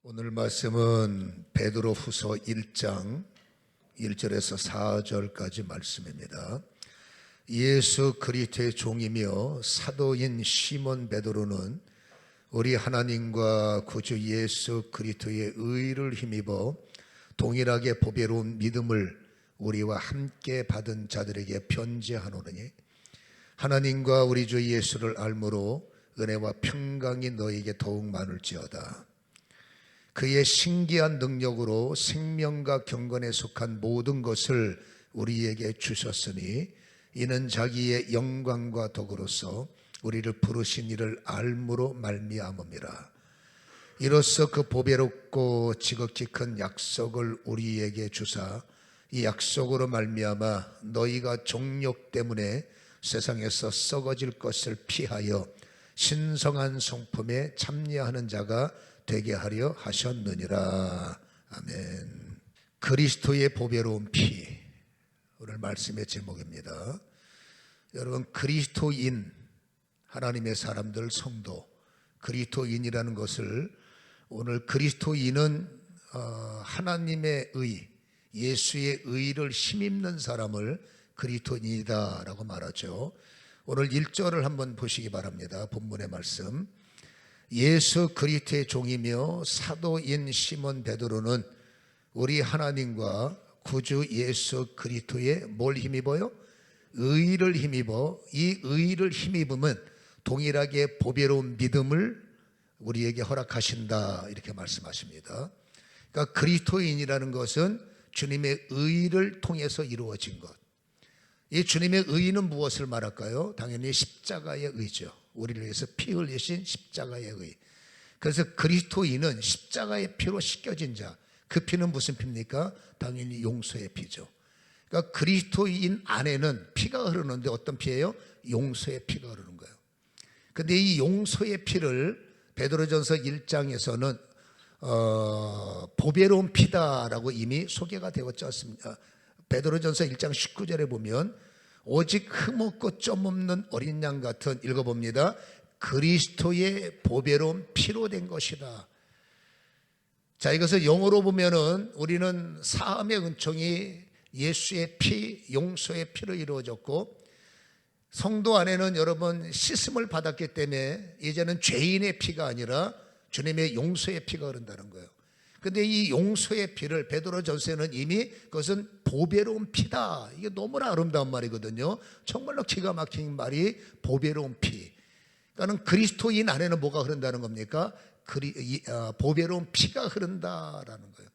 오늘 말씀은 베드로후서 1장 1절에서 4절까지 말씀입니다. 예수 그리스도의 종이며 사도인 시몬 베드로는 우리 하나님과 구주 예수 그리스도의 의를 힘입어 동일하게 보배로운 믿음을 우리와 함께 받은 자들에게 편지하노니 하나님과 우리 주 예수를 알므로 은혜와 평강이 너에게 더욱 많을지어다. 그의 신기한 능력으로 생명과 경건에 속한 모든 것을 우리에게 주셨으니 이는 자기의 영광과 덕으로서 우리를 부르신 이를 알므로 말미암음이라. 이로써 그 보배롭고 지극히 큰 약속을 우리에게 주사 이 약속으로 말미암아 너희가 정욕 때문에 세상에서 썩어질 것을 피하여 신성한 성품에 참여하는 자가 되게 하려 하셨느니라. 아멘. 그리스도의 보배로운 피, 오늘 말씀의 제목입니다. 여러분, 그리스도인, 하나님의 사람들, 성도, 그리스도인이라는 것을 오늘 그리스도인은 하나님의 의, 예수의 의를 힘입는 사람을 그리스도인이다라고 말하죠. 오늘 1절을 한번 보시기 바랍니다. 본문의 말씀. 예수 그리스도의 종이며 사도인 시몬 베드로는 우리 하나님과 구주 예수 그리스도의 뭘 힘입어요? 의를 힘입어 이 의를 힘입으면 동일하게 보배로운 믿음을 우리에게 허락하신다, 이렇게 말씀하십니다. 그러니까 그리스도인이라는 것은 주님의 의를 통해서 이루어진 것. 이 주님의 의는 무엇을 말할까요? 당연히 십자가의 의죠. 우리를 위해서 피 흘리신 십자가의 의. 그래서 그리스도인은 십자가의 피로 씻겨진 자. 그 피는 무슨 피입니까? 당연히 용서의 피죠. 그러니까 그리스도인 안에는 피가 흐르는데 어떤 피예요? 용서의 피가 흐르는 거예요. 근데 이 용서의 피를 베드로전서 1장에서는 보배로운 피다라고 이미 소개가 되었지 않습니까? 베드로전서 1장 19절에 보면 오직 흠없고 점 없는 어린 양 같은, 읽어봅니다, 그리스도의 보배로운 피로 된 것이다. 자, 이것을 영어로 보면은 우리는 사함의 은총이 예수의 피, 용서의 피로 이루어졌고, 성도 안에는 여러분 씻음을 받았기 때문에 이제는 죄인의 피가 아니라 주님의 용서의 피가 흐른다는 거예요. 근데 이 용서의 피를 베드로전서에는 이미 그것은 보배로운 피다. 이게 너무나 아름다운 말이거든요. 정말로 기가 막힌 말이 보배로운 피. 그러니까 그리스도인 안에는 뭐가 흐른다는 겁니까? 보배로운 피가 흐른다라는 거예요.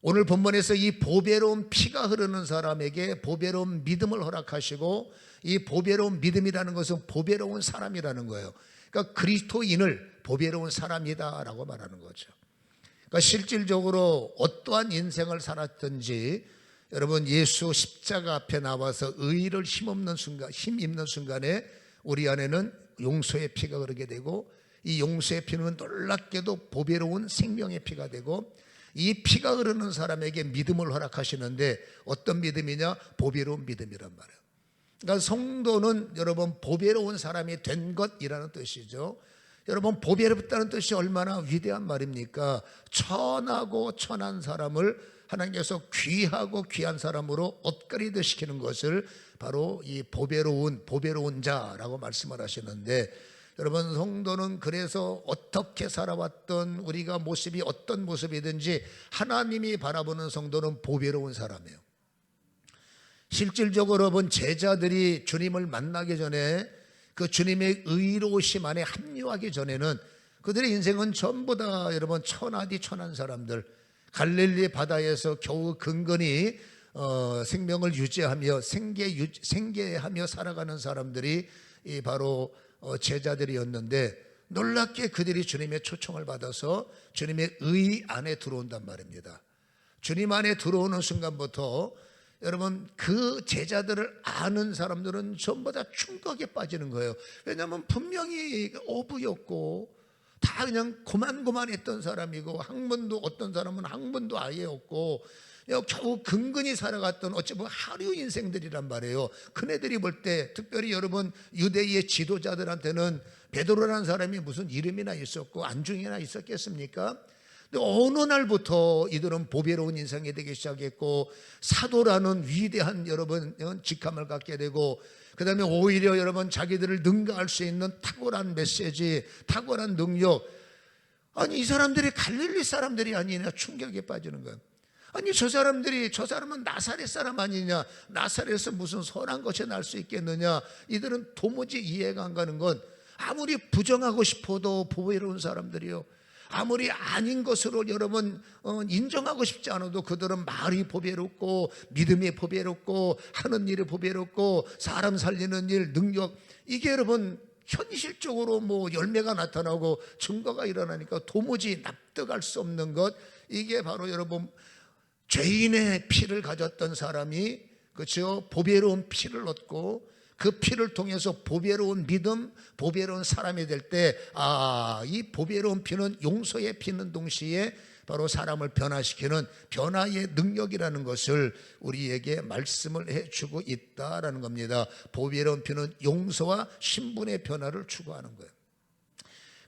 오늘 본문에서 이 보배로운 피가 흐르는 사람에게 보배로운 믿음을 허락하시고, 이 보배로운 믿음이라는 것은 보배로운 사람이라는 거예요. 그러니까 그리스도인을 보배로운 사람이다라고 말하는 거죠. 그러니까 실질적으로 어떠한 인생을 살았든지 여러분 예수 십자가 앞에 나와서 의를 힘입는 순간에 우리 안에는 용서의 피가 흐르게 되고, 이 용서의 피는 놀랍게도 보배로운 생명의 피가 되고, 이 피가 흐르는 사람에게 믿음을 허락하시는데 어떤 믿음이냐? 보배로운 믿음이란 말이에요. 그러니까 성도는 여러분 보배로운 사람이 된 것이라는 뜻이죠. 여러분 보배롭다는 뜻이 얼마나 위대한 말입니까? 천하고 천한 사람을 하나님께서 귀하고 귀한 사람으로 업그레이드 시키는 것을 바로 이 보배로운 자라고 말씀을 하시는데, 여러분 성도는 그래서 어떻게 살아왔던 우리가 모습이 어떤 모습이든지 하나님이 바라보는 성도는 보배로운 사람이에요. 실질적으로 여러분 제자들이 주님을 만나기 전에 그 주님의 의로우심 안에 합류하기 전에는 그들의 인생은 전부 다 여러분 천하디 천한 사람들, 갈릴리 바다에서 겨우 근근히 생명을 유지하며 생계하며 살아가는 사람들이 바로 제자들이었는데, 놀랍게 그들이 주님의 초청을 받아서 주님의 의 안에 들어온단 말입니다. 주님 안에 들어오는 순간부터 여러분 그 제자들을 아는 사람들은 전부 다 충격에 빠지는 거예요. 왜냐하면 분명히 어부였고 다 그냥 고만고만했던 사람이고, 학문도 어떤 사람은 학문도 아예 없고 겨우 근근히 살아갔던 어찌 보면 하류 인생들이란 말이에요. 그네들이 볼 때, 특별히 여러분 유대의 지도자들한테는 베드로라는 사람이 무슨 이름이나 있었고 안중이나 있었겠습니까? 근데 어느 날부터 이들은 보배로운 인생이 되기 시작했고, 사도라는 위대한 여러분 직함을 갖게 되고, 그 다음에 오히려 여러분 자기들을 능가할 수 있는 탁월한 메시지, 탁월한 능력. 아니 이 사람들이 갈릴리 사람들이 아니냐 충격에 빠지는 거예요. 아니 저 사람은 나사렛 사람 아니냐, 나사렛에서 무슨 선한 것이 날 수 있겠느냐. 이들은 도무지 이해가 안 가는 건, 아무리 부정하고 싶어도 보배로운 사람들이요, 아무리 아닌 것으로 여러분 인정하고 싶지 않아도 그들은 말이 보배롭고 믿음이 보배롭고 하는 일이 보배롭고 사람 살리는 일, 능력, 이게 여러분 현실적으로 뭐 열매가 나타나고 증거가 일어나니까 도무지 납득할 수 없는 것. 이게 바로 여러분 죄인의 피를 가졌던 사람이, 그렇죠, 보배로운 피를 얻고 그 피를 통해서 보배로운 믿음, 보배로운 사람이 될 때, 이 보배로운 피는 용서의 피는 동시에 바로 사람을 변화시키는 변화의 능력이라는 것을 우리에게 말씀을 해주고 있다라는 겁니다. 보배로운 피는 용서와 신분의 변화를 추구하는 거예요.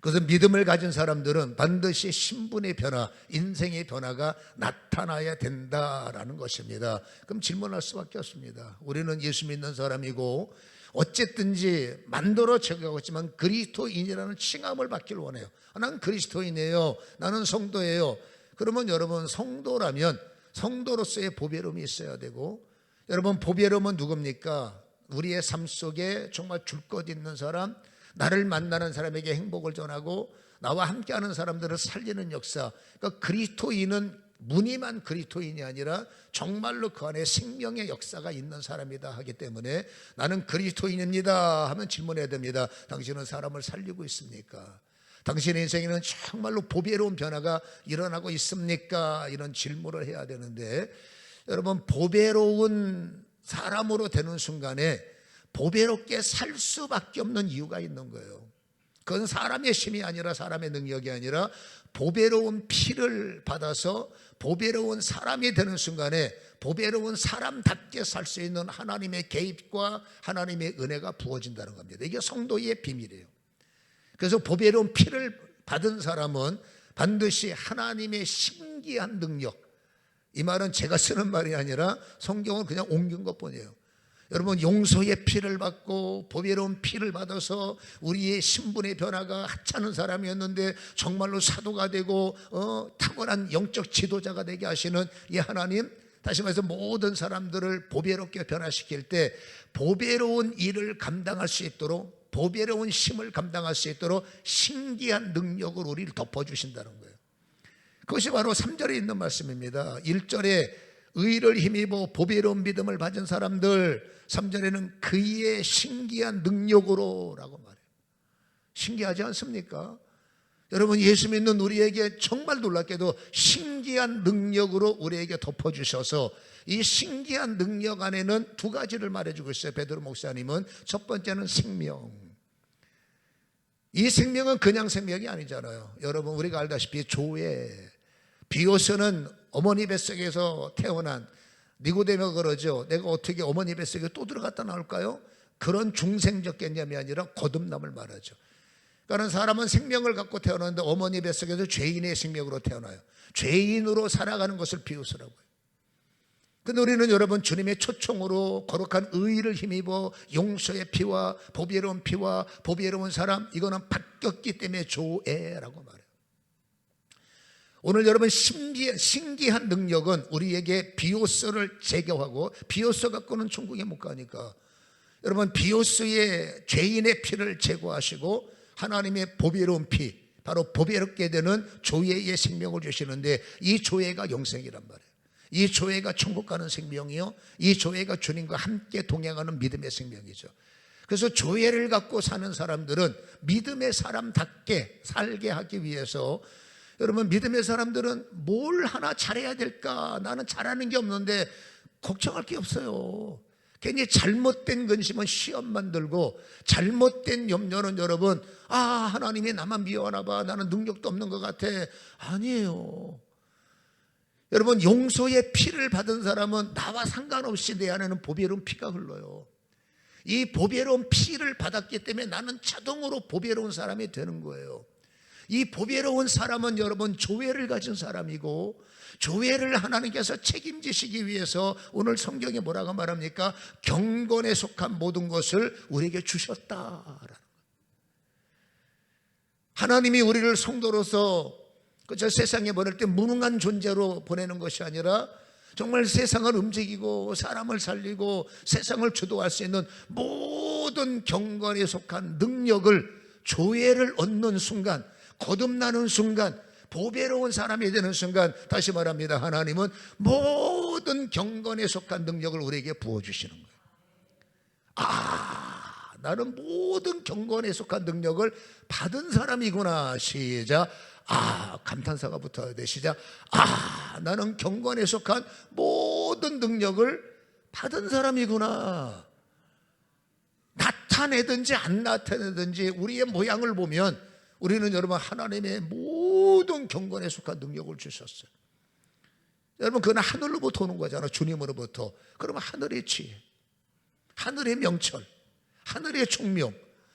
그래서 믿음을 가진 사람들은 반드시 신분의 변화, 인생의 변화가 나타나야 된다라는 것입니다. 그럼 질문할 수밖에 없습니다. 우리는 예수 믿는 사람이고 어쨌든지 만들어져가고 있지만 그리스도인이라는 칭함을 받기를 원해요. 난 그리스도인이에요, 나는 성도예요. 그러면 여러분 성도라면 성도로서의 보배로움이 있어야 되고, 여러분 보배로움은 누굽니까? 우리의 삶 속에 정말 줄 것 있는 사람, 나를 만나는 사람에게 행복을 전하고 나와 함께하는 사람들을 살리는 역사. 그러니까 그리스도인은 무늬만 그리스도인이 아니라 정말로 그 안에 생명의 역사가 있는 사람이다 하기 때문에, 나는 그리스도인입니다 하면 질문해야 됩니다. 당신은 사람을 살리고 있습니까? 당신의 인생에는 정말로 보배로운 변화가 일어나고 있습니까? 이런 질문을 해야 되는데, 여러분 보배로운 사람으로 되는 순간에 보배롭게 살 수밖에 없는 이유가 있는 거예요. 그건 사람의 힘이 아니라, 사람의 능력이 아니라 보배로운 피를 받아서 보배로운 사람이 되는 순간에 보배로운 사람답게 살 수 있는 하나님의 개입과 하나님의 은혜가 부어진다는 겁니다. 이게 성도의 비밀이에요. 그래서 보배로운 피를 받은 사람은 반드시 하나님의 신기한 능력, 이 말은 제가 쓰는 말이 아니라 성경은 그냥 옮긴 것뿐이에요. 여러분 용서의 피를 받고 보배로운 피를 받아서 우리의 신분의 변화가 하찮은 사람이었는데 정말로 사도가 되고 탁월한 영적 지도자가 되게 하시는 이 하나님, 다시 말해서 모든 사람들을 보배롭게 변화시킬 때 보배로운 일을 감당할 수 있도록, 보배로운 힘을 감당할 수 있도록 신기한 능력으로 우리를 덮어주신다는 거예요. 그것이 바로 3절에 있는 말씀입니다. 1절에 의를 힘입어 보배로운 믿음을 받은 사람들, 3절에는 그의 신기한 능력으로 라고 말해요. 신기하지 않습니까? 여러분 예수 믿는 우리에게 정말 놀랍게도 신기한 능력으로 우리에게 덮어주셔서, 이 신기한 능력 안에는 두 가지를 말해주고 있어요. 베드로 목사님은 첫 번째는 생명. 이 생명은 그냥 생명이 아니잖아요. 여러분 우리가 알다시피 조회, 비오스는 어머니 뱃속에서 태어난, 니고데모가 그러죠. 내가 어떻게 어머니 뱃속에 또 들어갔다 나올까요? 그런 중생적 개념이 아니라 거듭남을 말하죠. 그러니까 사람은 생명을 갖고 태어나는데 어머니 뱃속에서 죄인의 생명으로 태어나요. 죄인으로 살아가는 것을 비웃으라고요. 근데 우리는 여러분 주님의 초청으로 거룩한 의를 힘입어 용서의 피와 보배로운 피와 보배로운 사람, 이거는 바뀌었기 때문에 조애라고 말해요. 오늘 여러분 신기한 능력은 우리에게 비오스를 제거하고, 비오스 갖고는 천국에 못 가니까 여러분 비오스의 죄인의 피를 제거하시고 하나님의 보배로운 피, 바로 보배롭게 되는 조회의 생명을 주시는데, 이 조회가 영생이란 말이에요. 이 조회가 천국 가는 생명이요, 이 조회가 주님과 함께 동행하는 믿음의 생명이죠. 그래서 조회를 갖고 사는 사람들은 믿음의 사람답게 살게 하기 위해서, 여러분 믿음의 사람들은 뭘 하나 잘해야 될까, 나는 잘하는 게 없는데 걱정할 게 없어요. 괜히 잘못된 근심은 시험만 들고, 잘못된 염려는 여러분 하나님이 나만 미워하나 봐, 나는 능력도 없는 것 같아. 아니에요. 여러분 용서의 피를 받은 사람은 나와 상관없이 내 안에는 보배로운 피가 흘러요. 이 보배로운 피를 받았기 때문에 나는 자동으로 보배로운 사람이 되는 거예요. 이 보배로운 사람은 여러분 조회를 가진 사람이고, 조회를 하나님께서 책임지시기 위해서 오늘 성경에 뭐라고 말합니까? 경건에 속한 모든 것을 우리에게 주셨다라는 거예요. 하나님이 우리를 성도로서 저 세상에 보낼 때 무능한 존재로 보내는 것이 아니라 정말 세상을 움직이고 사람을 살리고 세상을 주도할 수 있는 모든 경건에 속한 능력을, 조회를 얻는 순간, 거듭나는 순간, 보배로운 사람이 되는 순간, 다시 말합니다, 하나님은 모든 경건에 속한 능력을 우리에게 부어주시는 거예요. 나는 모든 경건에 속한 능력을 받은 사람이구나. 시작. 감탄사가 붙어야 돼. 시작. 나는 경건에 속한 모든 능력을 받은 사람이구나. 나타내든지 안 나타내든지 우리의 모양을 보면 우리는 여러분 하나님의 모든 경건에 속한 능력을 주셨어요. 여러분 그건 하늘로부터 오는 거잖아. 주님으로부터. 그러면 하늘의 지혜, 하늘의 명철, 하늘의 총명.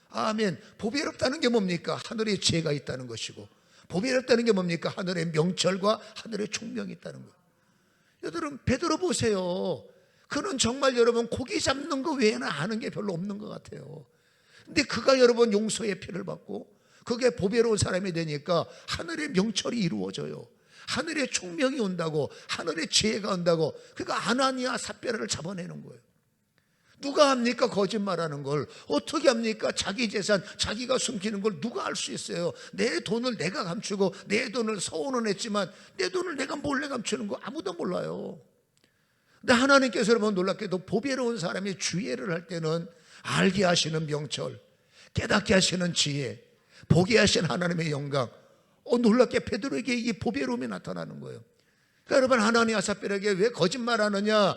아멘. 보배롭다는 게 뭡니까? 하늘의 지혜가 있다는 것이고, 보배롭다는 게 뭡니까? 하늘의 명철과 하늘의 총명이 있다는 거예요. 여러분 베드로 보세요. 그는 정말 여러분 고기 잡는 거 외에는 아는 게 별로 없는 것 같아요. 근데 그가 여러분 용서의 피를 받고 그게 보배로운 사람이 되니까 하늘의 명철이 이루어져요. 하늘의 총명이 온다고, 하늘의 지혜가 온다고. 그러니까 아나니아 삽비라를 잡아내는 거예요. 누가 합니까? 거짓말하는 걸. 어떻게 합니까? 자기 재산 자기가 숨기는 걸 누가 알 수 있어요? 내 돈을 내가 감추고 내 돈을 서운은 했지만 내 돈을 내가 몰래 감추는 거 아무도 몰라요. 근데 하나님께서 여러분 놀랍게도 보배로운 사람이 주의를 할 때는 알게 하시는 명철, 깨닫게 하시는 지혜, 보게 하시는 하나님의 영광, 놀랍게 베드로에게 이 보배로움이 나타나는 거예요. 그러니까 여러분 하나니아 삽비라에게 왜 거짓말하느냐?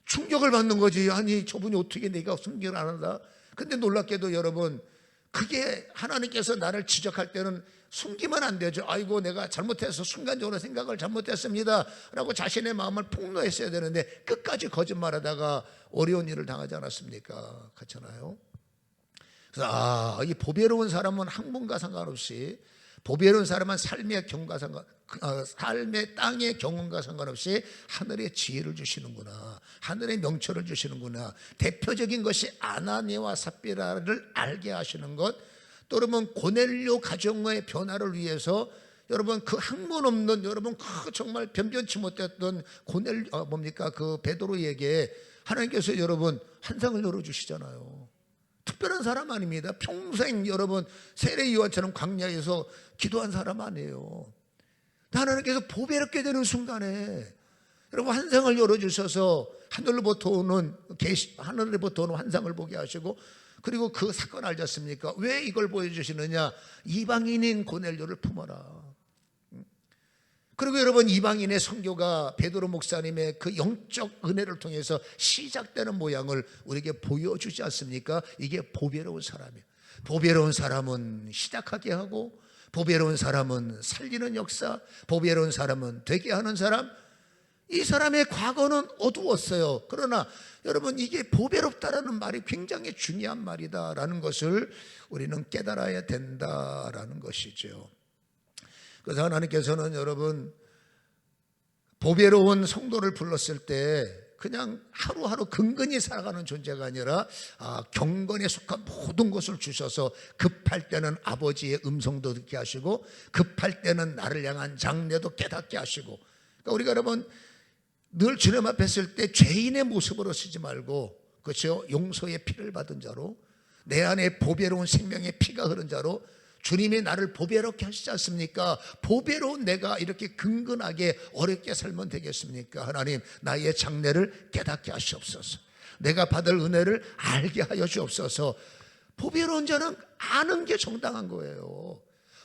충격을 받는 거지. 아니 저분이 어떻게 내가 숨기를 안 한다. 근데 놀랍게도 여러분 그게 하나님께서 나를 지적할 때는 숨기면 안 되죠. 아이고 내가 잘못해서 순간적으로 생각을 잘못했습니다 라고 자신의 마음을 폭로했어야 되는데 끝까지 거짓말하다가 어려운 일을 당하지 않았습니까? 그렇잖아요. 그래서 이 보배로운 사람은 학문과 상관없이, 보배로운 사람은 삶의 땅의 경험과 상관없이 하늘의 지혜를 주시는구나, 하늘의 명철을 주시는구나. 대표적인 것이 아나니아와 삽비라를 알게 하시는 것. 또 여러분 고넬료 가정의 변화를 위해서 여러분 그 학문 없는 여러분 그 정말 변변치 못했던 그 베드로에게 하나님께서 여러분 환상을 열어주시잖아요. 특별한 사람 아닙니다. 평생 여러분 세례 요한처럼 광야에서 기도한 사람 아니에요. 하나님께서 보배롭게 되는 순간에 여러분 환상을 열어주셔서 하늘로부터 오는 환상을 보게 하시고, 그리고 그 사건 알지 않습니까? 왜 이걸 보여주시느냐? 이방인인 고넬료를 품어라. 그리고 여러분 이방인의 선교가 베드로 목사님의 그 영적 은혜를 통해서 시작되는 모양을 우리에게 보여주지 않습니까? 이게 보배로운 사람이에요. 보배로운 사람은 시작하게 하고, 보배로운 사람은 살리는 역사, 보배로운 사람은 되게 하는 사람. 이 사람의 과거는 어두웠어요. 그러나 여러분 이게 보배롭다라는 말이 굉장히 중요한 말이다라는 것을 우리는 깨달아야 된다라는 것이죠. 그래서 하나님께서는 여러분 보배로운 성도를 불렀을 때 그냥 하루하루 근근히 살아가는 존재가 아니라 경건에 속한 모든 것을 주셔서 급할 때는 아버지의 음성도 듣게 하시고, 급할 때는 나를 향한 장래도 깨닫게 하시고. 그러니까 우리가 여러분 늘 주님 앞에 설 때 죄인의 모습으로 쓰지 말고, 그렇죠? 용서의 피를 받은 자로, 내 안에 보배로운 생명의 피가 흐른 자로 주님이 나를 보배롭게 하시지 않습니까? 보배로운 내가 이렇게 근근하게 어렵게 살면 되겠습니까? 하나님 나의 장래를 깨닫게 하시옵소서. 내가 받을 은혜를 알게 하여 주옵소서. 보배로운 자는 아는 게 정당한 거예요.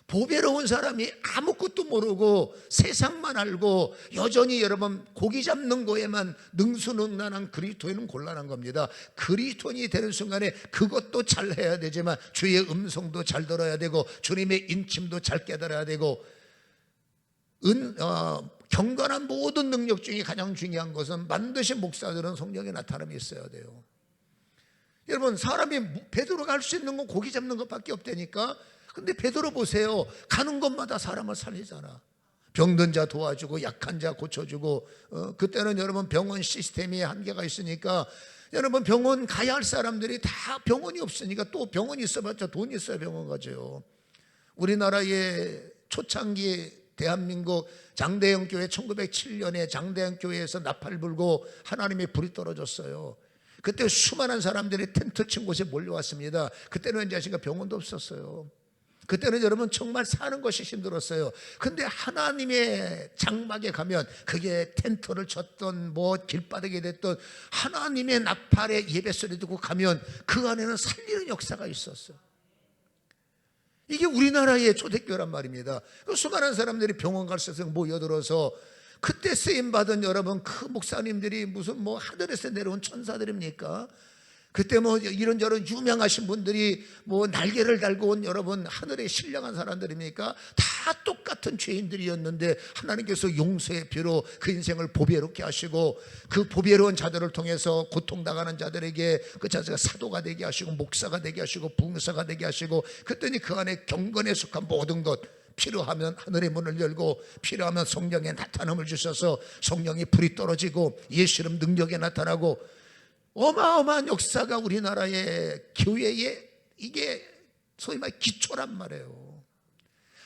보배로운 사람이 아무것도 모르고 세상만 알고 여전히 여러분 고기 잡는 거에만 능수능란한 그리스도인은 곤란한 겁니다. 그리스도인이 되는 순간에 그것도 잘 해야 되지만 주의 음성도 잘 들어야 되고 주님의 인침도 잘 깨달아야 되고, 경건한 모든 능력 중에 가장 중요한 것은 반드시 목사들은 성령의 나타남이 있어야 돼요. 여러분 사람이 베드로가 할 수 있는 건 고기 잡는 것밖에 없다니까. 근데 베드로 보세요. 가는 곳마다 사람을 살리잖아. 병든 자 도와주고 약한 자 고쳐주고. 그때는 여러분 병원 시스템이 한계가 있으니까 여러분 병원 가야 할 사람들이 다 병원이 없으니까 또 병원이 있어봤자 돈이 있어야 병원 가죠. 우리나라의 초창기 대한민국 장대영 교회 1907년에 장대영 교회에서 나팔 불고 하나님의 불이 떨어졌어요. 그때 수많은 사람들이 텐트 친 곳에 몰려왔습니다. 그때는 이제 아시가 병원도 없었어요. 그때는 여러분 정말 사는 것이 힘들었어요. 근데 하나님의 장막에 가면 그게 텐트를 쳤던 뭐 길바닥이 됐던 하나님의 나팔의 예배소리 듣고 가면 그 안에는 살리는 역사가 있었어요. 이게 우리나라의 초대교회란 말입니다. 수많은 사람들이 병원 갈 때 모여들어서 그때 쓰임받은 여러분 그 목사님들이 무슨 뭐 하늘에서 내려온 천사들입니까? 그때 뭐 이런저런 유명하신 분들이 뭐 날개를 달고 온 여러분 하늘에 신령한 사람들입니까? 다 똑같은 죄인들이었는데 하나님께서 용서의 피로 그 인생을 보배롭게 하시고 그 보배로운 자들을 통해서 고통당하는 자들에게 그 자세가 사도가 되게 하시고 목사가 되게 하시고 부흥사가 되게 하시고 그랬더니 그 안에 경건에 속한 모든 것 필요하면 하늘의 문을 열고 필요하면 성령의 나타남을 주셔서 성령이 불이 떨어지고 예수 이름 능력에 나타나고 어마어마한 역사가 우리나라의 교회에 이게 소위 말 기초란 말이에요.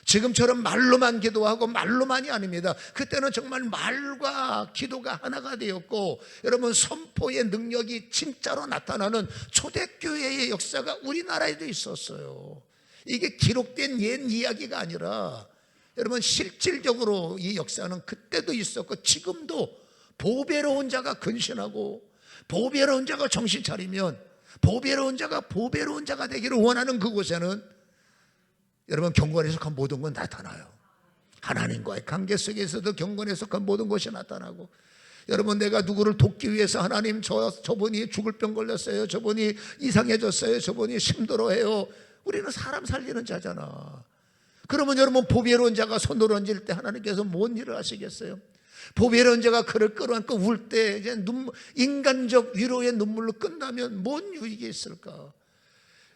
지금처럼 말로만 기도하고 말로만이 아닙니다. 그때는 정말 말과 기도가 하나가 되었고 여러분 선포의 능력이 진짜로 나타나는 초대교회의 역사가 우리나라에도 있었어요. 이게 기록된 옛 이야기가 아니라 여러분 실질적으로 이 역사는 그때도 있었고 지금도 보배로운 자가 근신하고 보배로운 자가 정신 차리면 보배로운 자가 보배로운 자가 되기를 원하는 그곳에는 여러분 경건에 속한 모든 건 나타나요. 하나님과의 관계 속에서도 경건에 속한 모든 것이 나타나고 여러분 내가 누구를 돕기 위해서 하나님 저분이 죽을 병 걸렸어요. 저분이 이상해졌어요. 저분이 힘들어해요. 우리는 사람 살리는 자잖아. 그러면 여러분 보배로운 자가 손을 얹을 때 하나님께서 뭔 일을 하시겠어요? 보배로운 자가 그를 끌어안고 울 때 이제 인간적 위로의 눈물로 끝나면 뭔 유익이 있을까?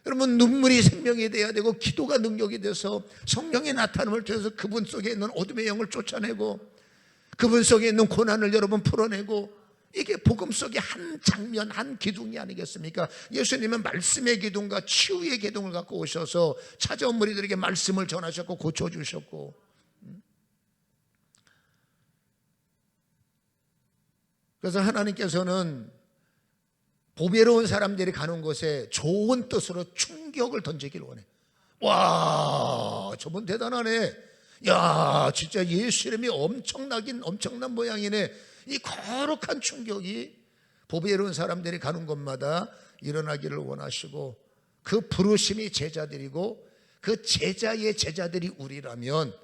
여러분 눈물이 생명이 돼야 되고 기도가 능력이 돼서 성령의 나타남을 통해서 그분 속에 있는 어둠의 영을 쫓아내고 그분 속에 있는 고난을 여러분 풀어내고 이게 복음 속의 한 장면 한 기둥이 아니겠습니까? 예수님은 말씀의 기둥과 치유의 기둥을 갖고 오셔서 찾아온 무리들에게 말씀을 전하셨고 고쳐주셨고 그래서 하나님께서는 보배로운 사람들이 가는 곳에 좋은 뜻으로 충격을 던지길 원해. 와, 저분 대단하네. 야, 진짜 예수 이름이 엄청나긴 엄청난 모양이네. 이 거룩한 충격이 보배로운 사람들이 가는 곳마다 일어나기를 원하시고 그 부르심이 제자들이고 그 제자의 제자들이 우리라면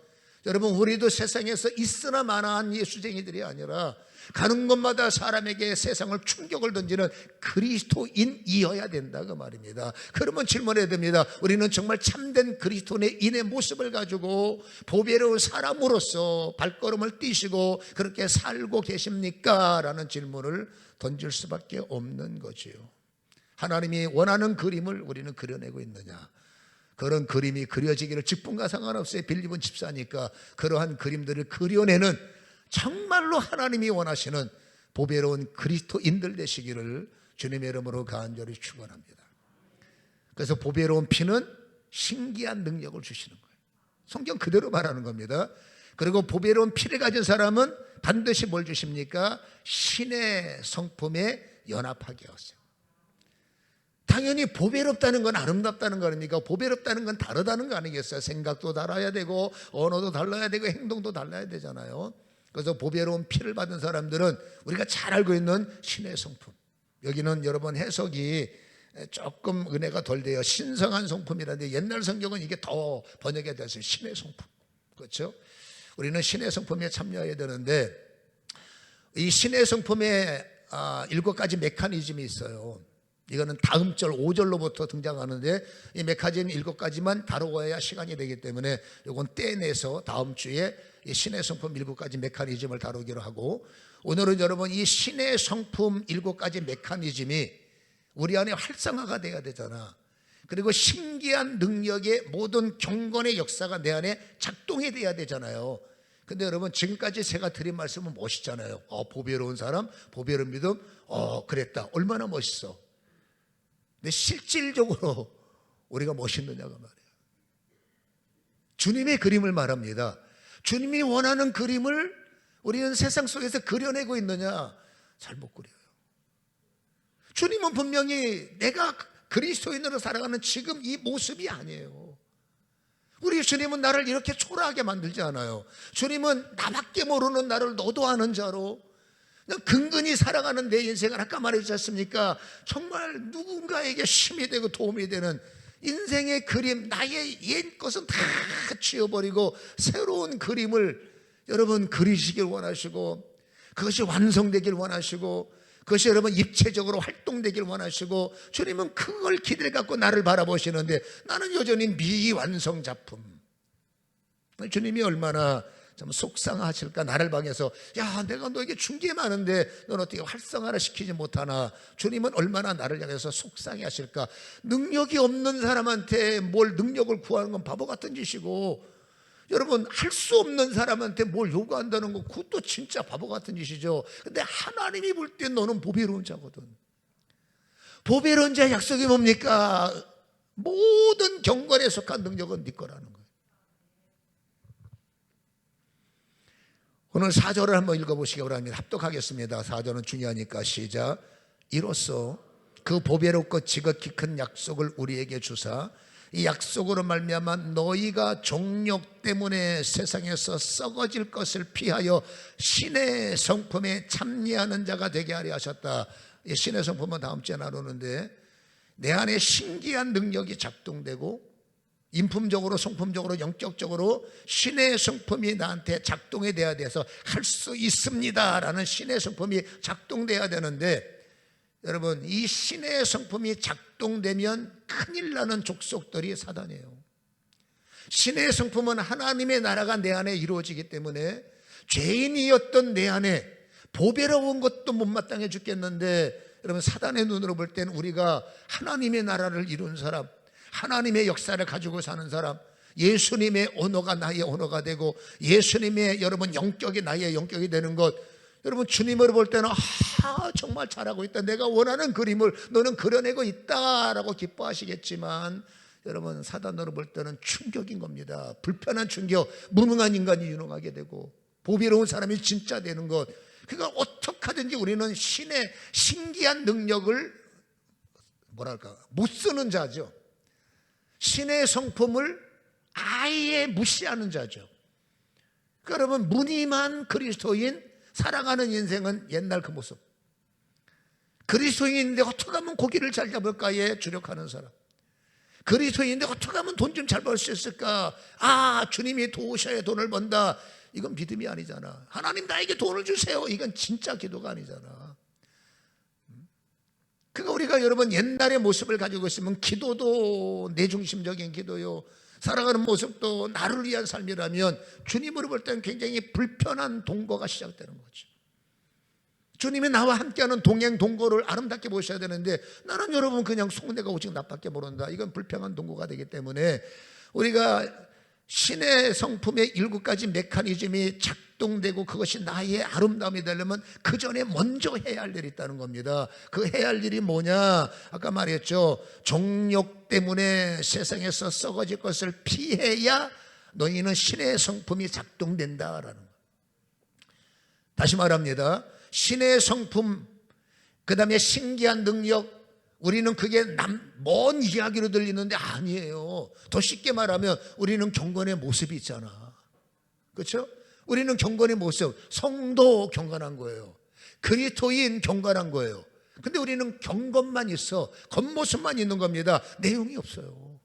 여러분 우리도 세상에서 있으나 마나한 예수쟁이들이 아니라 가는 곳마다 사람에게 세상을 충격을 던지는 그리스도인이어야 된다 그 말입니다. 그러면 질문해야 됩니다. 우리는 정말 참된 그리스도인의 모습을 가지고 보배로운 사람으로서 발걸음을 띄시고 그렇게 살고 계십니까? 라는 질문을 던질 수밖에 없는 거지요. 하나님이 원하는 그림을 우리는 그려내고 있느냐? 그런 그림이 그려지기를 직분과 상관없어요. 빌립은 집사니까 그러한 그림들을 그려내는 정말로 하나님이 원하시는 보배로운 그리스도인들 되시기를 주님의 이름으로 간절히 축원합니다. 그래서 보배로운 피는 신기한 능력을 주시는 거예요. 성경 그대로 말하는 겁니다. 그리고 보배로운 피를 가진 사람은 반드시 뭘 주십니까? 신의 성품에 연합하게 하세요. 당연히 보배롭다는 건 아름답다는 거 아닙니까? 보배롭다는 건 다르다는 거 아니겠어요? 생각도 달라야 되고 언어도 달라야 되고 행동도 달라야 되잖아요. 그래서 보배로운 피를 받은 사람들은 우리가 잘 알고 있는 신의 성품. 여기는 여러분 해석이 조금 은혜가 덜 돼요. 신성한 성품이라는데 옛날 성경은 이게 더 번역이 됐어요. 신의 성품. 그렇죠? 우리는 신의 성품에 참여해야 되는데 이 신의 성품에 7가지 메커니즘이 있어요. 이거는 다음 절 5절로부터 등장하는데 이 메커니즘 7가지만 다루어야 시간이 되기 때문에 이건 떼내서 다음 주에 이 신의 성품 7가지 메커니즘을 다루기로 하고 오늘은 여러분 이 신의 성품 7가지 메커니즘이 우리 안에 활성화가 돼야 되잖아. 그리고 신기한 능력의 모든 경건의 역사가 내 안에 작동이 돼야 되잖아요. 근데 여러분, 지금까지 제가 드린 말씀은 멋있잖아요. 보배로운 사람, 보배로운 믿음, 그랬다. 얼마나 멋있어. 근데 실질적으로 우리가 멋있느냐가 말이에요. 주님의 그림을 말합니다. 주님이 원하는 그림을 우리는 세상 속에서 그려내고 있느냐? 잘 못 그려요. 주님은 분명히 내가 그리스도인으로 살아가는 지금 이 모습이 아니에요. 우리 주님은 나를 이렇게 초라하게 만들지 않아요. 주님은 나밖에 모르는 나를 너도 아는 자로 그냥 근근히 살아가는 내 인생을, 아까 말했지 않습니까? 정말 누군가에게 힘이 되고 도움이 되는 인생의 그림, 나의 옛 것은 다 지워버리고 새로운 그림을 여러분 그리시길 원하시고, 그것이 완성되길 원하시고, 그것이 여러분 입체적으로 활동되길 원하시고, 주님은 그걸 기대를 갖고 나를 바라보시는데 나는 여전히 미완성 작품. 주님이 얼마나 참 속상하실까. 나를 방해서 야, 내가 너에게 준 게 많은데 넌 어떻게 활성화를 시키지 못하나. 주님은 얼마나 나를 향해서 속상해 하실까. 능력이 없는 사람한테 뭘 능력을 구하는 건 바보 같은 짓이고, 여러분 할 수 없는 사람한테 뭘 요구한다는 거, 그것도 진짜 바보 같은 짓이죠. 근데 하나님이 볼 때 너는 보배로운 자거든. 보배로운 자의 약속이 뭡니까? 모든 경건에 속한 능력은 네 거라는 거예요. 오늘 4절을 한번 읽어보시기 바랍니다. 합독하겠습니다. 4절은 중요하니까 시작. 이로써 그 보배롭고 지극히 큰 약속을 우리에게 주사 이 약속으로 말미암아 너희가 정욕 때문에 세상에서 썩어질 것을 피하여 신의 성품에 참여하는 자가 되게 하려 하셨다. 이 신의 성품은 다음 주에 나누는데, 내 안에 신기한 능력이 작동되고 인품적으로 성품적으로 영격적으로 신의 성품이 나한테 작동이 돼야 돼서 할 수 있습니다 라는 신의 성품이 작동돼야 되는데, 여러분 이 신의 성품이 작동되면 큰일 나는 족속들이 사단이에요. 신의 성품은 하나님의 나라가 내 안에 이루어지기 때문에 죄인이었던 내 안에 보배로운 것도 못마땅해 죽겠는데, 여러분 사단의 눈으로 볼 때는 우리가 하나님의 나라를 이룬 사람, 하나님의 역사를 가지고 사는 사람, 예수님의 언어가 나의 언어가 되고 예수님의 여러분 영격이 나의 영격이 되는 것, 여러분 주님으로 볼 때는 정말 잘하고 있다, 내가 원하는 그림을 너는 그려내고 있다라고 기뻐하시겠지만, 여러분 사단으로 볼 때는 충격인 겁니다. 불편한 충격, 무능한 인간이 유능하게 되고 보배로운 사람이 진짜 되는 것. 그러니까 어떻게 하든지 우리는 신의 신기한 능력을 못 쓰는 자죠. 신의 성품을 아예 무시하는 자죠. 그러니까 여러분 무늬만 그리스도인 살아가는 인생은 옛날 그 모습. 그리스도인인데 어떻게 하면 고기를 잘 잡을까에 주력하는 사람, 그리스도인인데 어떻게 하면 돈 좀 잘 벌 수 있을까, 주님이 도우셔야 돈을 번다, 이건 믿음이 아니잖아. 하나님 나에게 돈을 주세요, 이건 진짜 기도가 아니잖아. 그러니까 우리가 여러분 옛날의 모습을 가지고 있으면 기도도 내중심적인 기도요, 살아가는 모습도 나를 위한 삶이라면 주님으로 볼 때는 굉장히 불편한 동거가 시작되는 거죠. 주님이 나와 함께하는 동행 동거를 아름답게 보셔야 되는데, 나는 여러분 그냥 속내가 오직 나밖에 모른다, 이건 불평한 동거가 되기 때문에 우리가 신의 성품의 7가지 메커니즘이 작동되고 그것이 나의 아름다움이 되려면 그 전에 먼저 해야 할 일이 있다는 겁니다. 그 해야 할 일이 뭐냐? 아까 말했죠. 정욕 때문에 세상에서 썩어질 것을 피해야 너희는 신의 성품이 작동된다라는 거. 다시 말합니다. 신의 성품, 그 다음에 신기한 능력, 우리는 그게 먼 이야기로 들리는데 아니에요. 더 쉽게 말하면 우리는 경건의 모습이 있잖아. 그렇죠? 우리는 경건의 모습, 성도 경건한 거예요. 그리스도인 경건한 거예요. 근데 우리는 경건만 있어, 겉모습만 있는 겁니다. 내용이 없어요.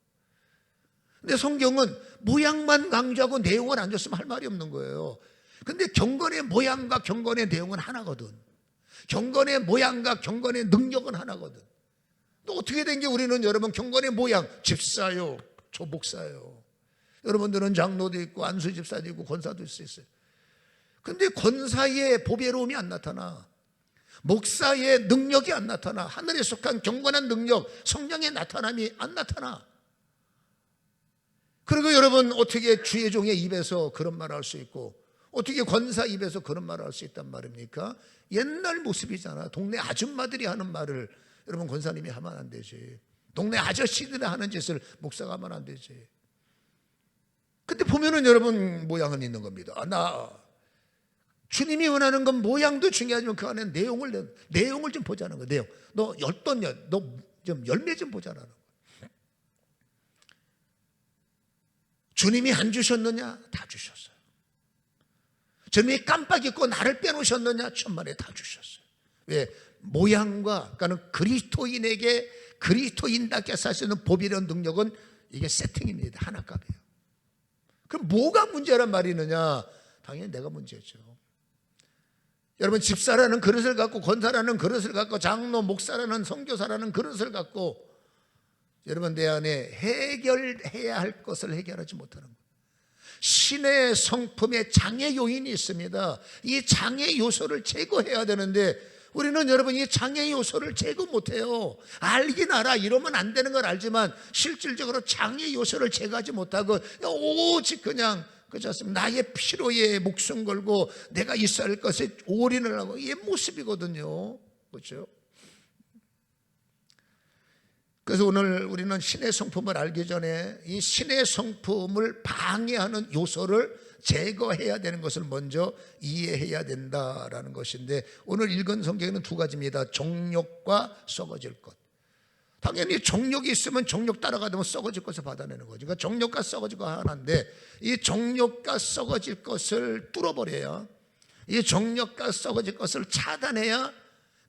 근데 성경은 모양만 강조하고 내용을 안 줬으면 할 말이 없는 거예요. 근데 경건의 모양과 경건의 내용은 하나거든. 경건의 모양과 경건의 능력은 하나거든. 또 어떻게 된 게 우리는 여러분 경건의 모양, 집사요, 저 목사요. 여러분들은 장로도 있고 안수 집사도 있고 권사도 있을 수 있어요. 근데 권사의 보배로움이 안 나타나. 목사의 능력이 안 나타나. 하늘에 속한 경건한 능력, 성령의 나타남이 안 나타나. 그리고 여러분, 어떻게 주의 종의 입에서 그런 말을 할 수 있고, 어떻게 권사 입에서 그런 말을 할 수 있단 말입니까? 옛날 모습이잖아. 동네 아줌마들이 하는 말을 여러분 권사님이 하면 안 되지. 동네 아저씨들이 하는 짓을 목사가 하면 안 되지. 근데 보면은 여러분 모양은 있는 겁니다. 주님이 원하는 건 모양도 중요하지만 그 안에 내용을 좀 보자는 거예요. 내용. 너 좀 열매 좀 보자는 거예요. 주님이 안 주셨느냐? 다 주셨어요. 주님이 깜빡 잊고 나를 빼놓으셨느냐? 천만에 다 주셨어요. 왜? 모양과, 그러니까 그리스도인에게 그리스도인답게 살 수 있는 법이라는 능력은 이게 세팅입니다. 하나값이에요. 그럼 뭐가 문제란 말이느냐? 당연히 내가 문제죠. 여러분, 집사라는 그릇을 갖고, 권사라는 그릇을 갖고, 장로, 목사라는, 선교사라는 그릇을 갖고 여러분 내 안에 해결해야 할 것을 해결하지 못하는 거예요. 신의 성품에 장애 요인이 있습니다. 이 장애 요소를 제거해야 되는데 우리는 여러분 이 장애 요소를 제거 못해요. 알긴 알아. 이러면 안 되는 걸 알지만 실질적으로 장애 요소를 제거하지 못하고 오직 그냥 그렇습니다. 나의 필요에 목숨 걸고 내가 있어야 할 것에 올인을 하고 이게 모습이거든요. 그렇죠? 그래서 오늘 우리는 신의 성품을 알기 전에 이 신의 성품을 방해하는 요소를 제거해야 되는 것을 먼저 이해해야 된다라는 것인데, 오늘 읽은 성경에는 두 가지입니다. 정욕과 썩어질 것. 당연히 정욕이 있으면 정욕 따라가면 썩어질 것을 받아내는 거죠. 그러니까 정욕과 썩어질 거 하나인데, 이 정욕과 썩어질 것을 뚫어버려야, 이 정욕과 썩어질 것을 차단해야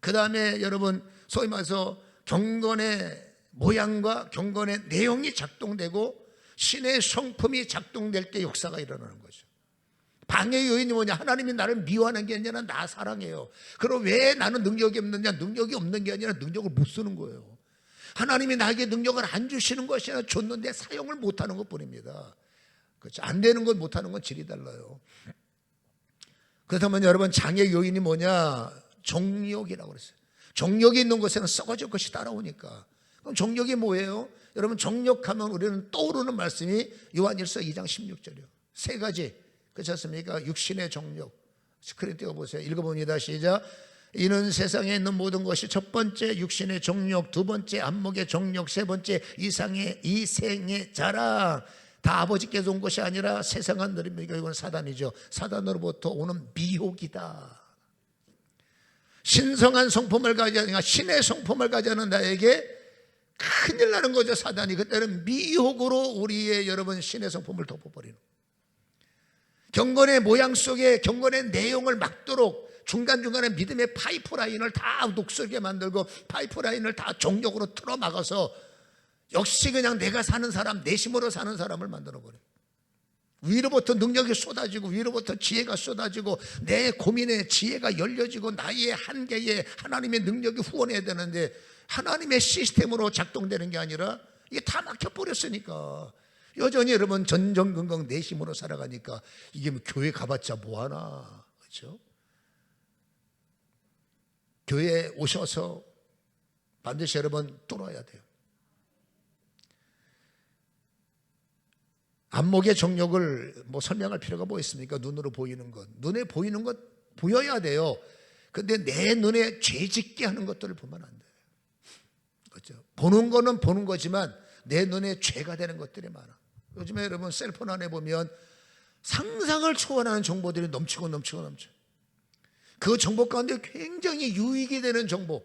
그 다음에 여러분 소위 말해서 경건의 모양과 경건의 내용이 작동되고 신의 성품이 작동될 때 역사가 일어나는 거죠. 방해 요인이 뭐냐? 하나님이 나를 미워하는 게 아니라 나 사랑해요. 그럼 왜 나는 능력이 없느냐? 능력이 없는 게 아니라 능력을 못 쓰는 거예요. 하나님이 나에게 능력을 안 주시는 것이 아니라 줬는데 사용을 못하는 것뿐입니다. 그렇죠? 안 되는 건 못하는 건 질이 달라요. 그렇다면 여러분 장애 요인이 뭐냐? 정욕이라고 그랬어요. 정욕이 있는 곳에는 썩어질 것이 따라오니까. 그럼 정욕이 뭐예요? 여러분 정욕하면 우리는 떠오르는 말씀이 요한일서 2장 16절이요. 세 가지. 그렇지 않습니까? 육신의 정욕. 스크린 띄워보세요. 읽어봅니다. 시작. 이는 세상에 있는 모든 것이 첫 번째 육신의 정욕, 두 번째 안목의 정욕, 세 번째 이생의 자랑. 다 아버지께서 온 것이 아니라 세상은 느립니다. 이건 사단이죠. 사단으로부터 오는 미혹이다. 신성한 성품을 가지는, 신의 성품을 가지는 나에게 큰일 나는 거죠. 사단이 그때는 미혹으로 우리의 여러분 신의 성품을 덮어버리는, 경건의 모양 속에 경건의 내용을 막도록 중간중간에 믿음의 파이프라인을 다 녹슬게 만들고 파이프라인을 다 정욕으로 틀어막아서 역시 그냥 내가 사는 사람, 내심으로 사는 사람을 만들어버려요. 위로부터 능력이 쏟아지고 위로부터 지혜가 쏟아지고 내 고민에 지혜가 열려지고 나의 한계에 하나님의 능력이 후원해야 되는데 하나님의 시스템으로 작동되는 게 아니라 이게 다 막혀버렸으니까 여전히 여러분 전전긍긍 내심으로 살아가니까 이게 뭐 교회 가봤자 뭐하나. 그렇죠? 교회에 오셔서 반드시 여러분 뚫어야 돼요. 안목의 정욕을 뭐 설명할 필요가 뭐 있습니까? 눈으로 보이는 것, 눈에 보이는 것 보여야 돼요. 근데 내 눈에 죄짓게 하는 것들을 보면 안 돼요. 그렇죠? 보는 거는 보는 거지만 내 눈에 죄가 되는 것들이 많아. 요즘에 여러분 셀폰 안에 보면 상상을 초월하는 정보들이 넘치고. 그 정보 가운데 굉장히 유익이 되는 정보,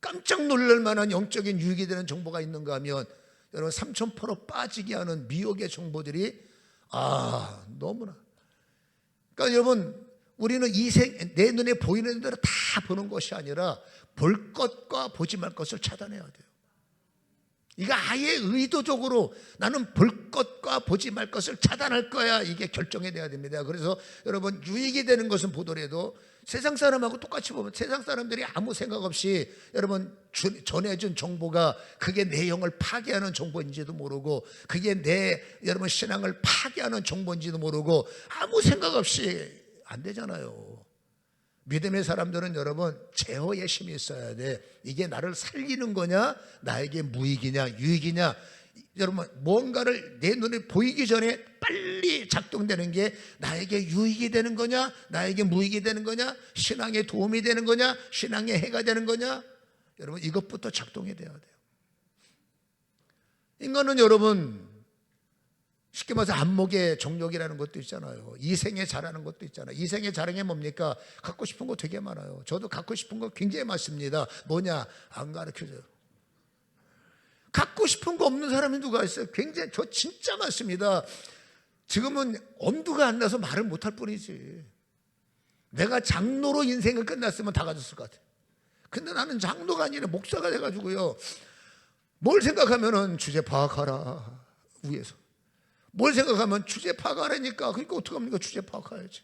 깜짝 놀랄 만한 영적인 유익이 되는 정보가 있는가 하면 여러분 3000% 빠지게 하는 미혹의 정보들이 너무나. 그러니까 여러분 우리는 내 눈에 보이는 대로 다 보는 것이 아니라 볼 것과 보지 말 것을 차단해야 돼요. 이거 아예 의도적으로 나는 볼 것과 보지 말 것을 차단할 거야, 이게 결정이 돼야 됩니다. 그래서 여러분 유익이 되는 것은 보더라도 세상 사람하고 똑같이 보면 세상 사람들이 아무 생각 없이 여러분 전해준 정보가 그게 내 영을 파괴하는 정보인지도 모르고 그게 내 여러분 신앙을 파괴하는 정보인지도 모르고 아무 생각 없이 안 되잖아요. 믿음의 사람들은 여러분 제어의 힘이 있어야 돼. 이게 나를 살리는 거냐, 나에게 무익이냐, 유익이냐. 여러분 뭔가를 내 눈에 보이기 전에 빨리 작동되는 게 나에게 유익이 되는 거냐, 나에게 무익이 되는 거냐, 신앙에 도움이 되는 거냐, 신앙에 해가 되는 거냐. 여러분 이것부터 작동이 돼야 돼요. 인간은 여러분 쉽게 말해서 안목의 정욕이라는 것도 있잖아요. 이생에 잘하는 것도 있잖아요. 이생에 잘하는 게 뭡니까? 갖고 싶은 거 되게 많아요. 저도 갖고 싶은 거 굉장히 많습니다. 뭐냐? 안 가르쳐줘요. 갖고 싶은 거 없는 사람이 누가 있어요? 굉장히, 저 진짜 많습니다. 지금은 엄두가 안 나서 말을 못할 뿐이지. 내가 장로로 인생을 끝났으면 다 가졌을 것 같아요. 근데 나는 장로가 아니라 목사가 돼가지고요, 뭘 생각하면은 주제 파악하라, 위에서. 뭘 생각하면 주제 파악하라니까. 그러니까 어떡합니까? 주제 파악해야지.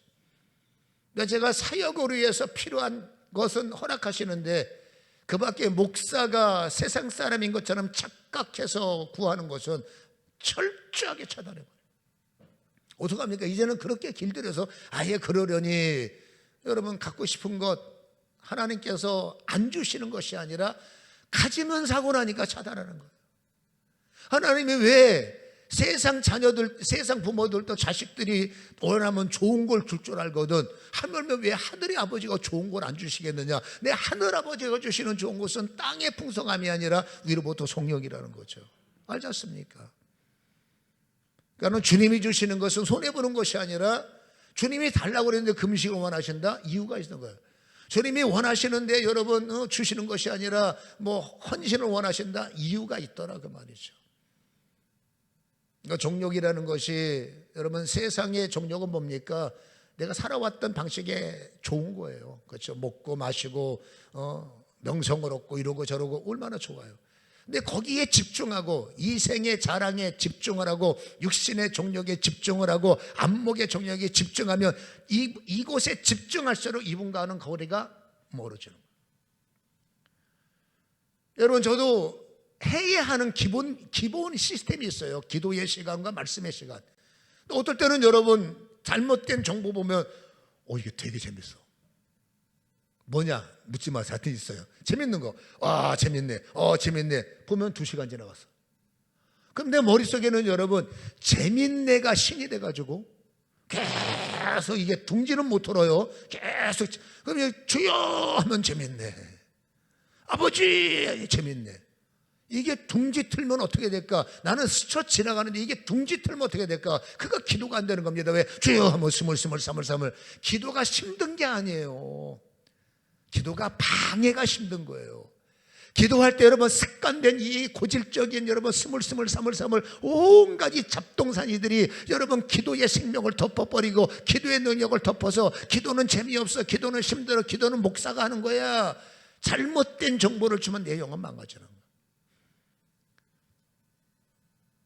제가 사역을 위해서 필요한 것은 허락하시는데, 그 밖에 목사가 세상 사람인 것처럼 착각해서 구하는 것은 철저하게 차단해버려요. 어떡합니까? 이제는 그렇게 길들여서 아예 그러려니, 여러분 갖고 싶은 것 하나님께서 안 주시는 것이 아니라 가지면 사고 나니까 차단하는 거예요. 하나님이 왜 세상 자녀들, 세상 부모들도 자식들이 원하면 좋은 걸 줄 줄 알거든, 하물며 왜 하늘의 아버지가 좋은 걸 안 주시겠느냐. 내 하늘 아버지가 주시는 좋은 것은 땅의 풍성함이 아니라 위로부터 속력이라는 거죠. 알지 않습니까? 그러니까 주님이 주시는 것은 손해보는 것이 아니라, 주님이 달라고 그랬는데 금식을 원하신다? 이유가 있는 거예요. 주님이 원하시는데 여러분 주시는 것이 아니라 뭐 헌신을 원하신다? 이유가 있더라 그 말이죠. 그러니까 정욕이라는 것이, 여러분 세상의 정욕은 뭡니까? 내가 살아왔던 방식에 좋은 거예요. 그렇죠? 먹고 마시고 명성을 얻고 이러고 저러고 얼마나 좋아요. 근데 거기에 집중하고, 이생의 자랑에 집중을 하고, 육신의 정욕에 집중을 하고, 안목의 정욕에 집중하면 이곳에 집중할수록 이분과는 거리가 멀어지는 거예요. 여러분 저도 해야 하는 기본 시스템이 있어요. 기도의 시간과 말씀의 시간. 어떨 때는 여러분 잘못된 정보 보면 이게 되게 재밌어. 뭐냐? 묻지 마세요. 하여튼 있어요. 재밌는 거. 와 재밌네. 재밌네. 보면 2시간 지나갔어. 그럼 내 머릿속에는 여러분 재밌네가 신이 돼가지고 계속 이게 둥지는 못 털어요. 계속. 그럼 주여 하면 재밌네. 아버지 재밌네. 이게 둥지 틀면 어떻게 될까? 나는 스쳐 지나가는데 이게 둥지 틀면 어떻게 될까? 그거 기도가 안 되는 겁니다. 왜? 주여 하면 스물스물. 기도가 힘든 게 아니에요. 기도가 방해가 힘든 거예요. 기도할 때 여러분 습관된 이 고질적인 여러분 스물스물 온갖 이 잡동사니들이 여러분 기도의 생명을 덮어버리고, 기도의 능력을 덮어서 기도는 재미없어, 기도는 힘들어, 기도는 목사가 하는 거야. 잘못된 정보를 주면 내 영혼 망가지는 거야.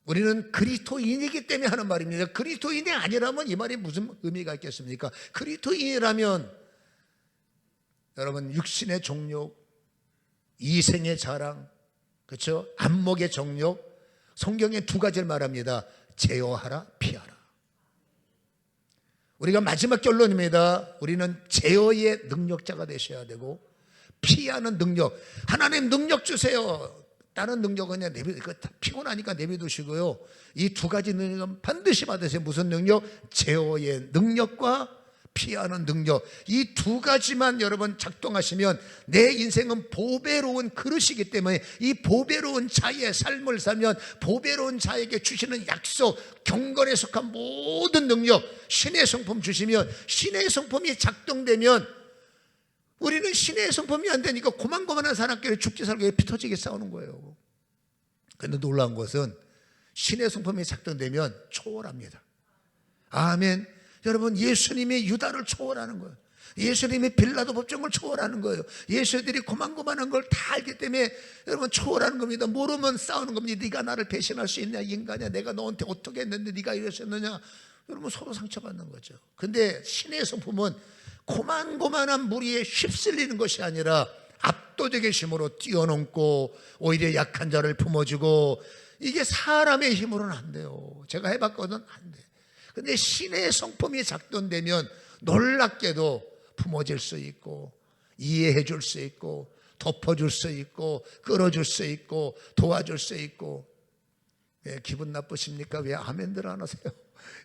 우리는 그리스도인이기 때문에 하는 말입니다. 그리스도인이 아니라면 이 말이 무슨 의미가 있겠습니까? 그리스도인이라면 여러분 육신의 정욕, 이생의 자랑, 그렇죠? 안목의 정욕, 성경에 2가지를 말합니다. 제어하라, 피하라. 우리가 마지막 결론입니다. 우리는 제어의 능력자가 되셔야 되고, 피하는 능력. 하나님 능력 주세요. 다른 능력은 그냥 피곤하니까 내비두시고요. 이 2가지 능력은 반드시 받으세요. 무슨 능력? 제어의 능력과 피하는 능력. 이 2가지만 여러분 작동하시면 내 인생은 보배로운 그릇이기 때문에, 이 보배로운 자의 삶을 살면 보배로운 자에게 주시는 약속, 경건에 속한 모든 능력, 신의 성품 주시면, 신의 성품이 작동되면, 우리는 신의 성품이 안 되니까 고만고만한 사람끼리 죽기 살기 피터지게 싸우는 거예요. 그런데 놀라운 것은 신의 성품이 작동되면 초월합니다. 아멘. 여러분 예수님이 유다를 초월하는 거예요. 예수님이 빌라도 법정을 초월하는 거예요. 예수들이 고만고만한 걸 다 알기 때문에 여러분 초월하는 겁니다. 모르면 싸우는 겁니다. 네가 나를 배신할 수 있냐 인간이야. 내가 너한테 어떻게 했는데 네가 이러셨느냐. 여러분 서로 상처받는 거죠. 근데 신의 성품은 고만고만한 무리에 휩쓸리는 것이 아니라 압도적인 힘으로 뛰어넘고 오히려 약한 자를 품어주고, 이게 사람의 힘으로는 안 돼요. 제가 해봤거든. 안 돼. 근데 신의 성품이 작동되면 놀랍게도 품어줄 수 있고 이해해 줄 수 있고 덮어줄 수 있고 끌어줄 수 있고 도와줄 수 있고. 왜 기분 나쁘십니까? 왜 아멘들 안 하세요?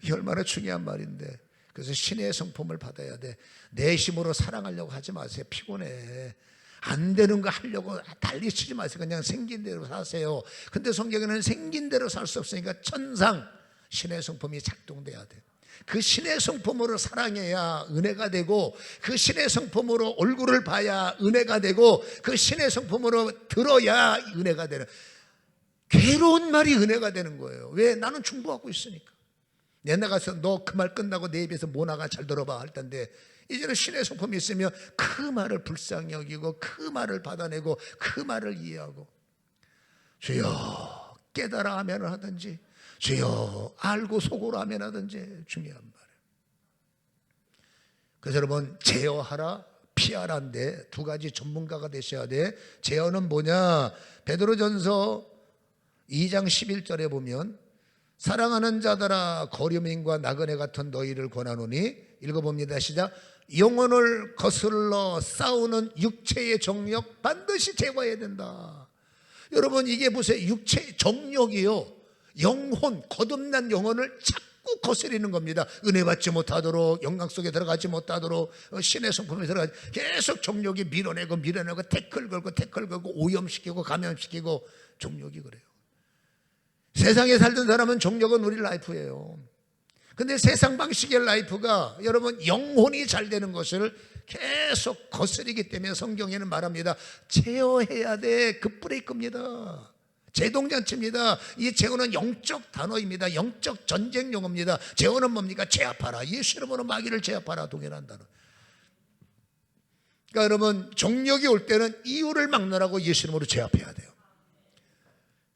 이 얼마나 중요한 말인데. 그래서 신의 성품을 받아야 돼. 내 힘으로 사랑하려고 하지 마세요. 피곤해. 안 되는 거 하려고 난리치지 마세요. 그냥 생긴 대로 사세요. 근데 성경에는 생긴 대로 살 수 없으니까 천상 신의 성품이 작동돼야 돼. 그 신의 성품으로 사랑해야 은혜가 되고, 그 신의 성품으로 얼굴을 봐야 은혜가 되고, 그 신의 성품으로 들어야 은혜가 되는, 괴로운 말이 은혜가 되는 거예요. 왜? 나는 충고하고 있으니까. 옛날 가서 너 그 말 끝나고 내 입에서 뭐나가 잘 들어봐 할 텐데, 이제는 신의 성품이 있으면 그 말을 불쌍히 여기고 그 말을 받아내고 그 말을 이해하고, 주여 깨달아 하면 하든지 주여 알고 속으로 하면 하든지 중요한 말이에요. 그래서 여러분, 제어하라 피하라인데 두 가지 전문가가 되셔야 돼. 제어는 뭐냐? 베드로전서 2장 11절에 보면 사랑하는 자들아 거류민과 나그네 같은 너희를 권하노니, 읽어봅니다. 시작. 영혼을 거슬러 싸우는 육체의 정욕 반드시 제거해야 된다. 여러분, 이게 보세요. 육체의 정욕이요, 영혼, 거듭난 영혼을 자꾸 거스리는 겁니다. 은혜 받지 못하도록, 영광 속에 들어가지 못하도록, 신의 성품에 들어가지, 계속 정욕이 밀어내고 태클 걸고 오염시키고 감염시키고. 정욕이 그래요. 세상에 살던 사람은 정욕은 우리 라이프예요. 근데 세상 방식의 라이프가 여러분 영혼이 잘 되는 것을 계속 거스리기 때문에 성경에는 말합니다. 제어해야 돼. 급브레이크입니다. 제동장치입니다. 이 제어는 영적 단어입니다. 영적 전쟁 용어입니다. 제어는 뭡니까? 제압하라. 예수 이름으로 마귀를 제압하라. 동일한 단어. 그러니까 여러분, 정욕이 올 때는 이유를 막느라고 예수 이름으로 제압해야 돼요.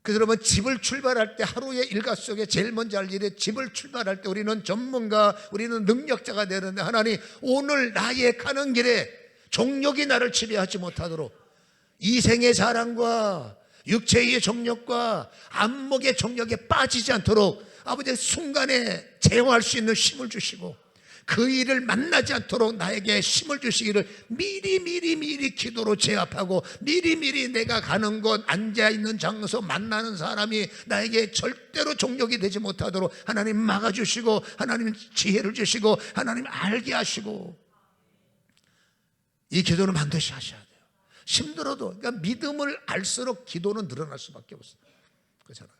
그래서 여러분, 집을 출발할 때 하루의 일과 속에 제일 먼저 할 일이, 집을 출발할 때 우리는 전문가, 우리는 능력자가 되는데, 하나님 오늘 나의 가는 길에 정욕이 나를 지배하지 못하도록, 이생의 자랑과 육체의 정욕과 안목의 정욕에 빠지지 않도록 아버지 순간에 제어할 수 있는 힘을 주시고, 그 일을 만나지 않도록 나에게 힘을 주시기를 미리 기도로 제압하고, 미리 내가 가는 곳, 앉아있는 장소, 만나는 사람이 나에게 절대로 정욕이 되지 못하도록 하나님 막아주시고, 하나님 지혜를 주시고, 하나님 알게 하시고. 이 기도는 반드시 하셔야 돼요. 힘들어도. 그러니까 믿음을 알수록 기도는 늘어날 수밖에 없어요. 그렇잖아요.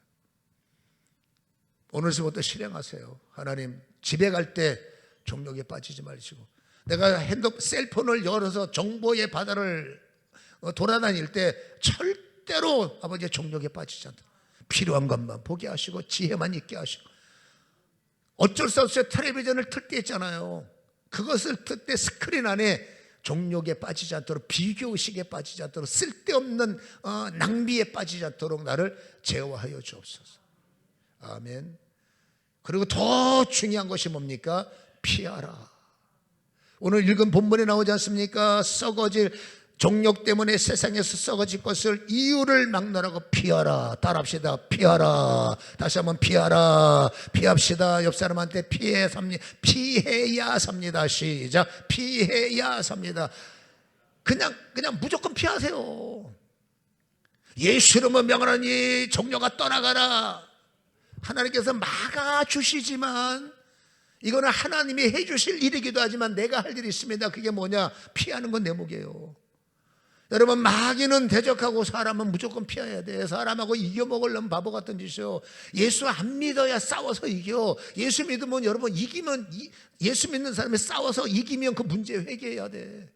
오늘서부터 실행하세요. 하나님, 집에 갈 때 정욕에 빠지지 마시고, 내가 셀폰을 열어서 정보의 바다를 돌아다닐 때 절대로 아버지의 정욕에 빠지지 않도록 필요한 것만 보게 하시고 지혜만 있게 하시고. 어쩔 수 없이 텔레비전을 틀 때 있잖아요. 그것을 틀 때 스크린 안에 정욕에 빠지지 않도록, 비교의식에 빠지지 않도록, 쓸데없는 낭비에 빠지지 않도록 나를 제어하여 주옵소서. 아멘. 그리고 더 중요한 것이 뭡니까? 피하라. 오늘 읽은 본문에 나오지 않습니까? 썩어질 정욕 때문에 세상에서 썩어질 것을 이유를 막느라고 피하라. 따라합시다. 피하라. 다시 한번 피하라. 피합시다. 옆 사람한테 피해야 삽니다. 시작. 피해야 삽니다. 그냥 무조건 피하세요. 예수 이름으로 명하노니 정욕아 떠나가라. 하나님께서 막아주시지만 이거는 하나님이 해주실 일이기도 하지만 내가 할 일이 있습니다. 그게 뭐냐? 피하는 건 내 몫이에요. 여러분, 마귀는 대적하고 사람은 무조건 피해야 돼. 사람하고 이겨먹으려면 바보 같은 짓이요. 예수 안 믿어야 싸워서 이겨. 예수 믿으면 여러분 이기면, 예수 믿는 사람이 싸워서 이기면 그 문제 회개해야 돼.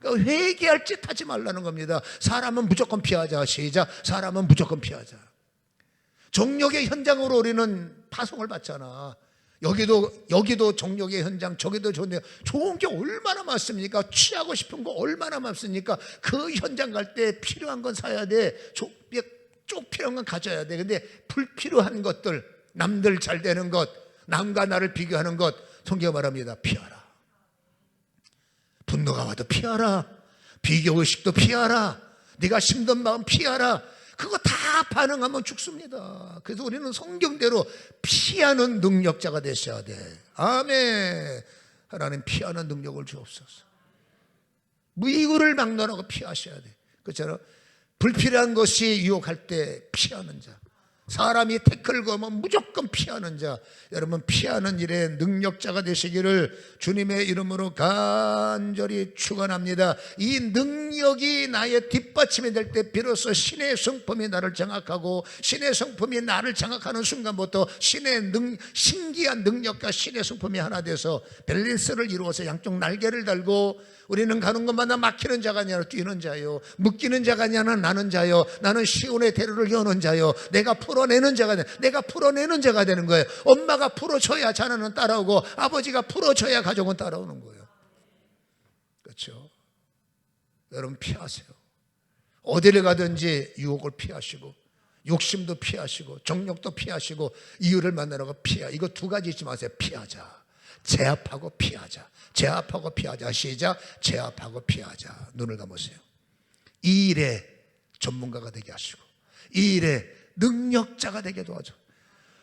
그러니까 회개할 짓 하지 말라는 겁니다. 사람은 무조건 피하자. 시작. 사람은 무조건 피하자. 정욕의 현장으로 우리는 파송을 받잖아. 여기도 정욕의 현장, 저기도 좋은 게 얼마나 많습니까? 취하고 싶은 거 얼마나 많습니까? 그 현장 갈 때 필요한 건 사야 돼. 쪽 필요한 건 가져야 돼. 근데 불필요한 것들, 남들 잘 되는 것, 남과 나를 비교하는 것, 성경 말합니다. 피하라. 분노가 와도 피하라. 비교의식도 피하라. 네가 힘든 마음 피하라. 그거 다 반응하면 죽습니다. 그래서 우리는 성경대로 피하는 능력자가 되셔야 돼. 아멘. 하나님, 피하는 능력을 주옵소서. 이거를 막론하고 피하셔야 돼. 그처럼 불필요한 것이 유혹할 때 피하는 자, 사람이 태클 거면 무조건 피하는 자, 여러분 피하는 일에 능력자가 되시기를 주님의 이름으로 간절히 축원합니다. 이 능력이 나의 뒷받침이 될 때 비로소 신의 성품이 나를 장악하고, 신의 성품이 나를 장악하는 순간부터 신기한 능력과 신의 성품이 하나 돼서 밸런스를 이루어서 양쪽 날개를 달고, 우리는 가는 것마다 막히는 자가 아니라 뛰는 자요, 묶이는 자가 아니라 나는 자요, 나는 시온의 대로를 여는 자요, 내가 풀어내는 자가 되는 거예요. 엄마가 풀어줘야 자녀는 따라오고, 아버지가 풀어줘야 가족은 따라오는 거예요. 그렇죠? 여러분 피하세요. 어디를 가든지 유혹을 피하시고, 욕심도 피하시고, 정욕도 피하시고, 이유를 만나라고 이거 두 가지 잊지 마세요. 피하자. 제압하고 피하자. 제압하고 피하자. 시작. 제압하고 피하자. 눈을 감으세요. 이 일에 전문가가 되게 하시고, 이 일에 능력자가 되게 도와줘.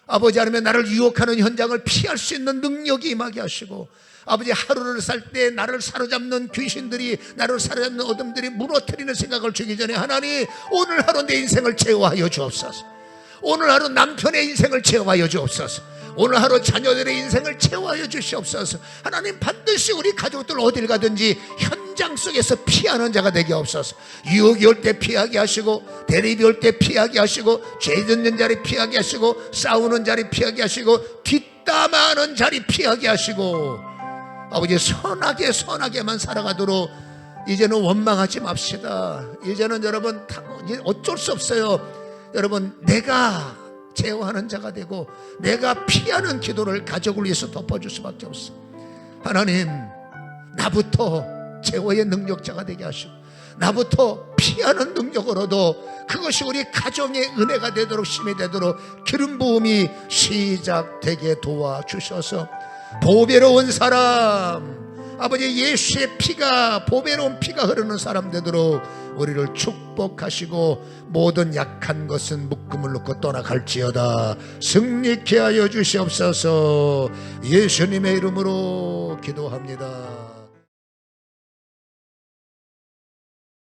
아버지, 하나님 나를 유혹하는 현장을 피할 수 있는 능력이 임하게 하시고, 아버지, 하루를 살 때 나를 사로잡는 귀신들이, 나를 사로잡는 어둠들이 무너뜨리는 생각을 주기 전에 하나님, 오늘 하루 내 인생을 제어하여 주옵소서. 오늘 하루 남편의 인생을 제어하여 주옵소서. 오늘 하루 자녀들의 인생을 채워하여 주시옵소서. 하나님, 반드시 우리 가족들 어딜 가든지 현장 속에서 피하는 자가 되게 없어서, 유혹이 올 때 피하게 하시고, 대립이 올 때 피하게 하시고, 죄 짓는 자리 피하게 하시고, 싸우는 자리 피하게 하시고, 뒷담화하는 자리 피하게 하시고, 아버지 선하게만 살아가도록 이제는 원망하지 맙시다. 이제는 여러분 어쩔 수 없어요. 여러분, 내가 제어하는 자가 되고, 내가 피하는 기도를 가족을 위해서 덮어줄 수밖에 없어. 하나님, 나부터 제어의 능력자가 되게 하시고, 나부터 피하는 능력으로도 그것이 우리 가정의 은혜가 되도록, 힘이 되도록 기름 부음이 시작되게 도와주셔서, 보배로운 사람, 아버지 예수의 피가, 보배로운 피가 흐르는 사람 되도록 우리를 축복하시고, 모든 약한 것은 묶음을 놓고 떠나갈지어다 승리케 하여 주시옵소서. 예수님의 이름으로 기도합니다.